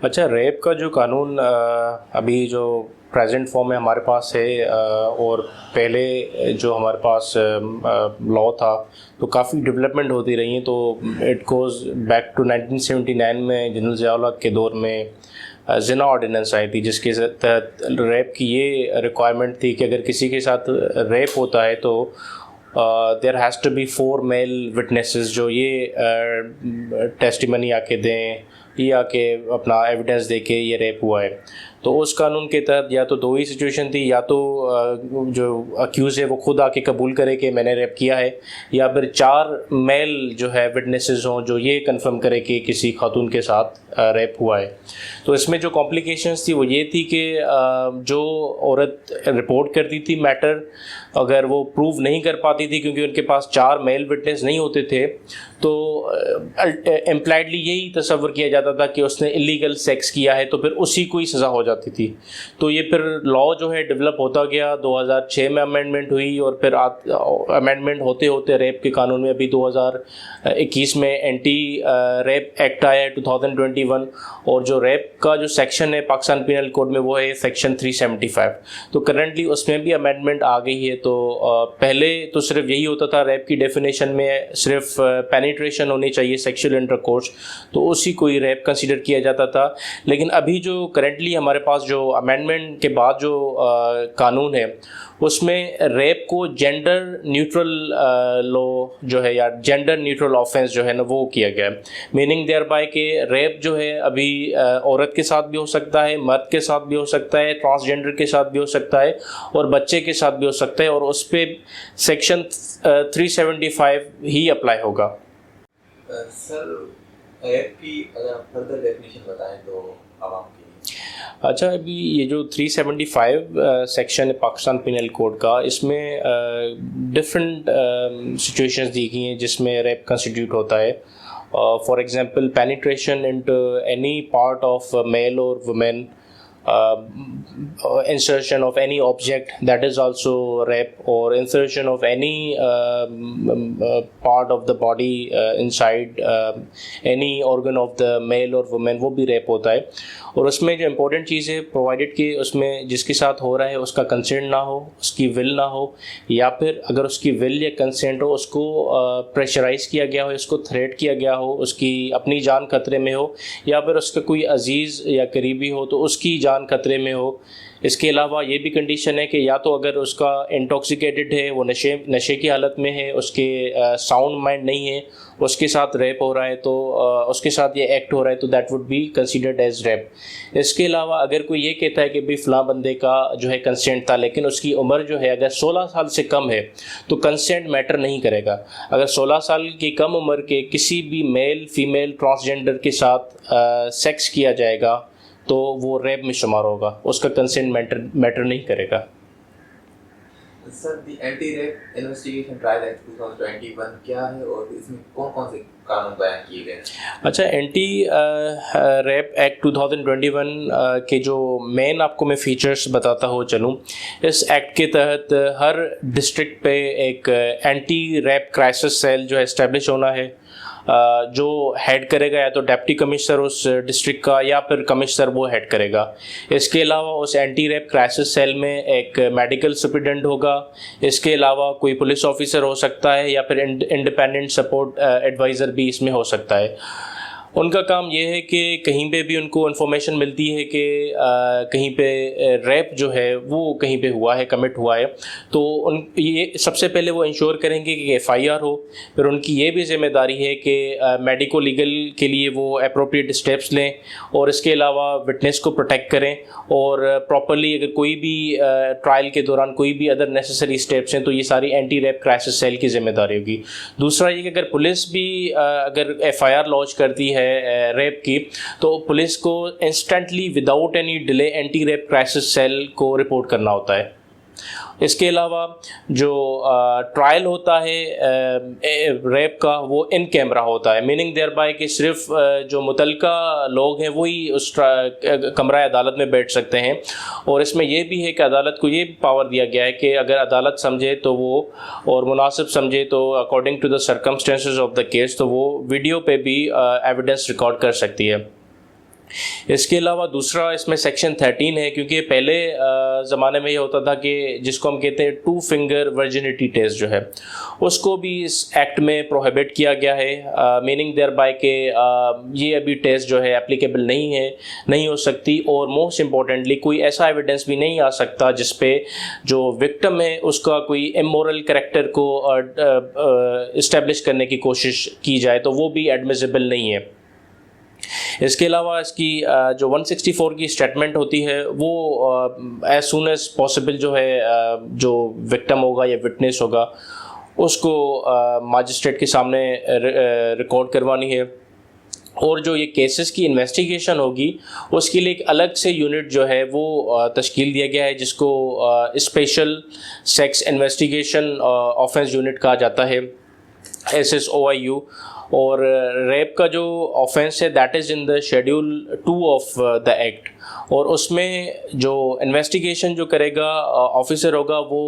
अच्छा, रेप का जो कानून अभी जो प्रेजेंट फॉर्म में हमारे पास है, और पहले जो हमारे पास लॉ था, तो काफ़ी डेवलपमेंट होती रही है। तो इट गोज़ बैक टू 1979 में जनरल ज़िया-उल हक के दौर में जिना ऑर्डिनेंस आई थी, जिसके तहत रेप की ये रिक्वायरमेंट थी कि अगर किसी के साथ रेप होता है तो there has to be 4 male witnesses जो ये टेस्टिमनी आके दें, ये आके अपना एविडेंस दे के ये रेप हुआ है। तो उस कानून के तहत या तो दो ही सिचुएशन थी, या तो जो अक्यूज़ है वो खुद आके कबूल करे कि मैंने रेप किया है, या फिर 4 मेल जो है विटनेसेस हों जो ये कंफर्म करे कि किसी खातून के साथ रेप हुआ है। तो इसमें जो कॉम्प्लिकेशंस थी वो ये थी कि जो औरत रिपोर्ट करती थी मैटर, अगर वो प्रूव नहीं कर पाती थी क्योंकि उनके पास 4 मेल विटनेस नहीं होते थे, तो इम्प्लाइडली यही तस्वर किया जाता था कि उसने इलीगल सेक्स किया है, तो फिर उसी को ही सज़ा हो जाती थी। तो ये फिर लॉ जो है डेवलप होता गया, 2006 में अमेंडमेंट हुई, और फिर अमेंडमेंट होते होते रेप के कानून में अभी 2021 में एंटी रेप एक्ट आया है 2021, और जो रेप का जो सेक्शन है पाकिस्तान पीनल कोड में वो है सेक्शन 375। तो करंटली उसमें भी अमेंडमेंट आ गई है। तो पहले तो सिर्फ यही होता था, रेप की डेफिनेशन में सिर्फ पेनिट्रेशन होनी चाहिए, सेक्सुअल इंटरकोर्स, तो उसी को ही रेप कंसीडर किया जाता था। लेकिन अभी जो करंटली हमारे पास जो अमेंडमेंट के बाद जो कानून है, उसमें रेप को जेंडर न्यूट्रल लॉ जो है, या जेंडर न्यूट्रल ऑफेंस जो है ना, वो किया गया है। मीनिंग देयर बाय के रेप जो है अभी औरत के साथ भी हो सकता है, मर्द के साथ भी हो सकता है, ट्रांसजेंडर के साथ भी हो सकता है, और बच्चे के साथ भी हो सकता है, और उस पर सेक्शन 375 ही अप्लाई होगा। सर, रेप की अगर आप फर्दर डेफिनेशन बताएं तो आवाम के लिए। अच्छा, अभी ये जो 375 सेक्शन है पाकिस्तान पिनल कोड का, इसमें डिफरेंट सिचुएशंस दी गई हैं जिसमें रेप कंस्टिट्यूट होता है। For example, penetration into any part of male और women, insertion of any object, that is also rape, or insertion of any part of the body inside any organ of the male or woman, वो भी rape होता है। और उसमें जो important चीज़ है, provided कि उसमें जिसके साथ हो रहा है उसका कंसेंट ना हो, उसकी विल ना हो, या फिर अगर उसकी विल या कंसेंट हो, उसको प्रेशराइज़ किया गया हो, उसको थ्रेट किया गया हो, उसकी अपनी जान खतरे में हो, या फिर उसका कोई अजीज़ या करीबी हो तो उसकी जान खतरे में हो। इसके अलावा ये भी कंडीशन है कि या तो अगर उसका इंटॉक्सिकेटेड है, वो नशे की हालत में है, उसके साउंड माइंड नहीं है, उसके साथ रेप हो रहा है, तो उसके साथ ये एक्ट हो रहा है, तो that would be considered as rape. इसके अलावा अगर कोई ये कहता है कि भाई फ़लाँ बंदे का जो है कंसेंट था, लेकिन उसकी उम्र जो है अगर 16 साल से कम है, तो कंसेंट मैटर नहीं करेगा। अगर 16 साल की कम उम्र के किसी भी मेल फीमेल ट्रांसजेंडर के साथ सेक्स किया जाएगा तो वो रेप में शुमार होगा, उसका कंसेंट मैटर नहीं करेगा। Sir, the anti rape investigation trial act 2021 क्या है और इसमें कौन कौन से कानून बयान किए गए? अच्छा, एंटी रेप एक्ट 2021 के जो मेन आपको मैं फीचर्स बताता हुआ चलूँ, इस एक्ट के तहत हर डिस्ट्रिक्ट पे एक एंटी रेप क्राइसिस सेल जो है इस्टेब्लिश होना है, जो हेड करेगा या तो डिप्टी कमिश्नर उस डिस्ट्रिक्ट का, या फिर कमिश्नर वो हेड करेगा। इसके अलावा उस एंटी रेप क्राइसिस सेल में एक मेडिकल सुपरिटेंडेंट होगा। इसके अलावा कोई पुलिस ऑफिसर हो सकता है, या फिर इंडिपेंडेंट सपोर्ट एडवाइज़र भी इसमें हो सकता है। उनका काम ये है कि कहीं पे भी उनको इन्फॉर्मेशन मिलती है कि कहीं पे रेप जो है वो कहीं पे हुआ है, कमिट हुआ है, तो ये सबसे पहले वो इंश्योर करेंगे कि FIR हो। फिर उनकी ये भी जिम्मेदारी है कि मेडिको लीगल के लिए वो अप्रोप्रिएट स्टेप्स लें, और इसके अलावा विटनेस को प्रोटेक्ट करें, और प्रॉपरली अगर कोई भी ट्रायल के दौरान कोई भी अदर नेसेसरी स्टेप्स हैं तो ये सारी एंटी रेप क्राइसिस सेल की जिम्मेदारी होगी। दूसरा ये कि अगर पुलिस भी अगर FIR लॉन्च करती है रेप की, तो पुलिस को instantly without any delay anti rape crisis cell को रिपोर्ट करना होता है। इसके अलावा जो ट्रायल होता है रेप का, वो इन कैमरा होता है। मीनिंग देयर बाय कि सिर्फ जो मुतलका लोग हैं वही उस कमरा अदालत में बैठ सकते हैं। और इसमें यह भी है कि अदालत को ये पावर दिया गया है कि अगर अदालत समझे तो वो, और मुनासिब समझे तो according to the circumstances of the case, तो वो वीडियो पे भी एविडेंस रिकॉर्ड कर सकती है। इसके अलावा दूसरा इसमें सेक्शन 13 है, क्योंकि पहले ज़माने में ये होता था कि जिसको हम कहते हैं 2 फिंगर वर्जिनिटी टेस्ट जो है उसको भी इस एक्ट में प्रोहिबिट किया गया है, मीनिंग देयर बाय के ये अभी टेस्ट जो है एप्लीकेबल नहीं हो सकती। और मोस्ट इम्पॉर्टेंटली कोई ऐसा एविडेंस भी नहीं आ सकता जिस पे जो विक्टिम है उसका कोई इमोरल कैरेक्टर को इस्टेब्लिश करने की कोशिश की जाए, तो वो भी एडमिसिबल नहीं है। इसके अलावा इसकी जो 164 की स्टेटमेंट होती है वो एज सून एज पॉसिबल जो है जो विक्टिम होगा या विटनेस होगा उसको मजिस्ट्रेट के सामने रिकॉर्ड करवानी है। और जो ये केसेस की इन्वेस्टिगेशन होगी उसके लिए एक अलग से यूनिट जो है वो तश्कील दिया गया है, जिसको special sex investigation offence unit कहा जाता है, SSOIU। और रेप का जो ऑफेंस है that is in the schedule 2 of the act, और उसमें जो इन्वेस्टिगेशन जो करेगा ऑफिसर होगा वो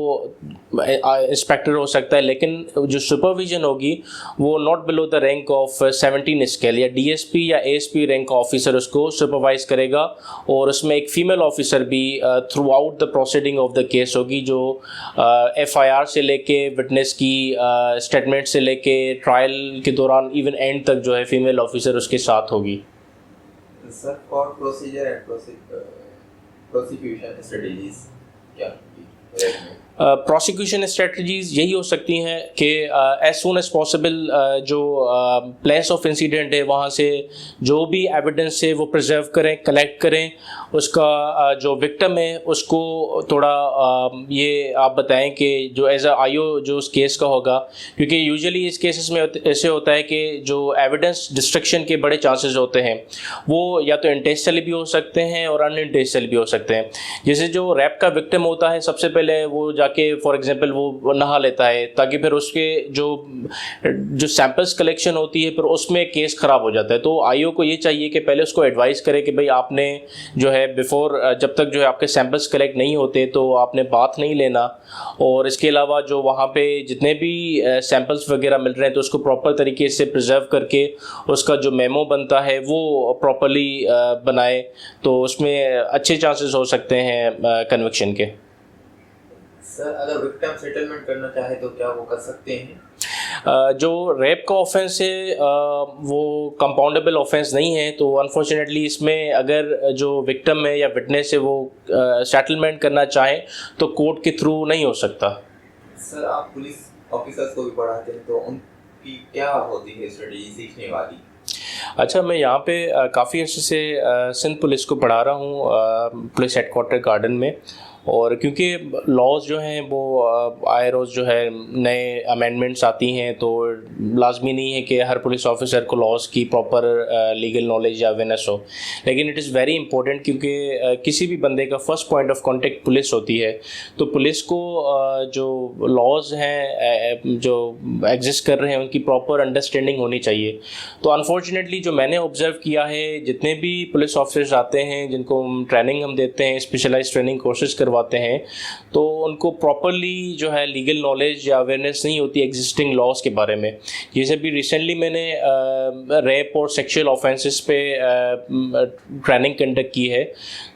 इंस्पेक्टर हो सकता है, लेकिन जो सुपरविजन होगी वो not below the rank of 17 scale या DSP या ASP रैंक का ऑफिसर उसको सुपरवाइज करेगा। और उसमें एक फ़ीमेल ऑफिसर भी through out the proceeding of the case होगी, जो FIR से लेके विटनेस की स्टेटमेंट से लेके ट्रायल के दौरान इवन एंड तक जो है फीमेल ऑफिसर उसके साथ होगी। Sir for procedure and prosecution strategies क्या होगी? प्रोसिक्यूशन स्ट्रेटजीज़ यही हो सकती हैं कि एज सून एज पॉसिबल जो प्लेस ऑफ इंसिडेंट है वहाँ से जो भी एविडेंस है वो प्रिजर्व करें, कलेक्ट करें। उसका जो विक्टिम है उसको थोड़ा ये आप बताएं कि जो एज अ IO जो उस केस का होगा, क्योंकि यूजुअली इस केसेस में ऐसे होता है कि जो एविडेंस डिस्ट्रक्शन के बड़े चांसेस होते हैं वो या तो इंटेंशनली भी हो सकते हैं और अनइंटेंशनली भी हो सकते हैं। जैसे जो रैप का विक्टिम होता है सबसे पहले वो जाके फॉर एग्जांपल वो नहा लेता है ताकि फिर उसके जो सैंपल्स कलेक्शन होती है फिर उसमें केस ख़राब हो जाता है। तो IO को ये चाहिए कि पहले उसको एडवाइस करे कि भाई आपने जो है बिफोर जब तक जो है आपके सैंपल्स कलेक्ट नहीं होते तो आपने बाथ नहीं लेना। और इसके अलावा जो वहाँ पे जितने भी सैंपल्स वगैरह मिल रहे हैं तो उसको प्रॉपर तरीके से प्रिजर्व करके उसका जो मेमो बनता है वो प्रॉपरली बनाए, तो उसमें अच्छे चांसेस हो सकते हैं कन्विक्शन के। सर अगर विक्टिम सेटलमेंट करना चाहे तो क्या वो कर सकते हैं? जो रेप का ऑफेंस है वो कंपाउंडेबल ऑफेंस नहीं है, तो अनफॉर्चुनेटली इसमें अगर जो विक्टिम है या विटनेस है वो सेटलमेंट करना चाहे तो कोर्ट के थ्रू नहीं हो सकता। सर आप पुलिस ऑफिसर्स को भी पढ़ाते हैं तो उनकी क्या होती है स्ट्रेटजी सीखने वाली? अच्छा, मैं यहाँ पे काफ़ी अर्से से सिंध पुलिस को पढ़ा रहा हूँ पुलिस हेडक्वार्टर गार्डन में। और क्योंकि लॉज जो हैं वो आए रोज़ जो है नए अमेंडमेंट्स आती हैं, तो लाजमी नहीं है कि हर पुलिस ऑफिसर को लॉज की प्रॉपर लीगल नॉलेज या अवेयरनेस हो, लेकिन इट इज़ वेरी इंपॉर्टेंट क्योंकि किसी भी बंदे का first point of contact police होती है। तो पुलिस को जो लॉज हैं जो एग्जिस्ट कर रहे हैं उनकी प्रॉपर अंडरस्टैंडिंग होनी चाहिए। तो अनफॉर्चुनेटली जो मैंने ऑब्ज़र्व किया है, जितने भी पुलिस ऑफिसर्स आते हैं जिनको ट्रेनिंग हम देते हैं, स्पेशलाइज ट्रेनिंग कोर्सेज करवाते हैं, तो उनको प्रॉपरली जो है लीगल नॉलेज या अवेयरनेस नहीं होती एग्जिस्टिंग लॉज के बारे में। जैसे भी रिसेंटली मैंने रेप और सेक्सुअल ऑफेंसेस पे ट्रेनिंग कंडक्ट की है,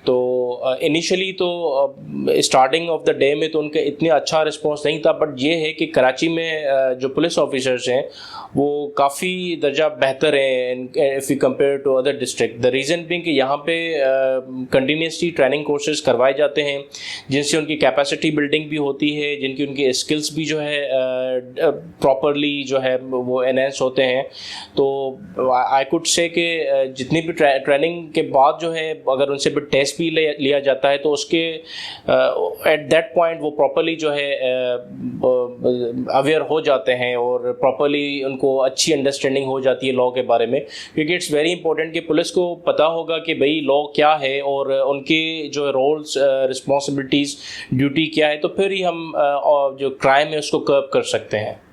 तो इनिशियली तो स्टार्टिंग ऑफ द डे में तो उनका इतना अच्छा रिस्पांस नहीं था, बट ये है कि कराची में जो पुलिस ऑफिसर्स हैं वो काफ़ी दर्जा बेहतर हैं if you compare to other district. The reason being कि यहाँ पे कंटिन्यूसली ट्रेनिंग कोर्सेज करवाए जाते हैं जिनसे उनकी कैपेसिटी बिल्डिंग भी होती है, जिनकी उनकी स्किल्स भी जो है प्रॉपरली जो है वो एनहेंस होते हैं। तो आई कुड से कि जितनी भी ट्रेनिंग के बाद जो है अगर उनसे भी टेस्ट भी लिया जाता है तो उसके एट दैट पॉइंट वो प्रॉपरली जो है अवेयर हो जाते हैं और प्रॉपरली उनको अच्छी अंडरस्टैंडिंग हो जाती है लॉ के बारे में। क्योंकि इट्स वेरी इंपॉर्टेंट कि पुलिस को पता होगा कि भाई लॉ क्या है और उनके जो रोल्स, रिस्पॉन्सिबिलिटीज़, ड्यूटी क्या है, तो फिर ही हम जो क्राइम है उसको कर्ब कर सकते हैं।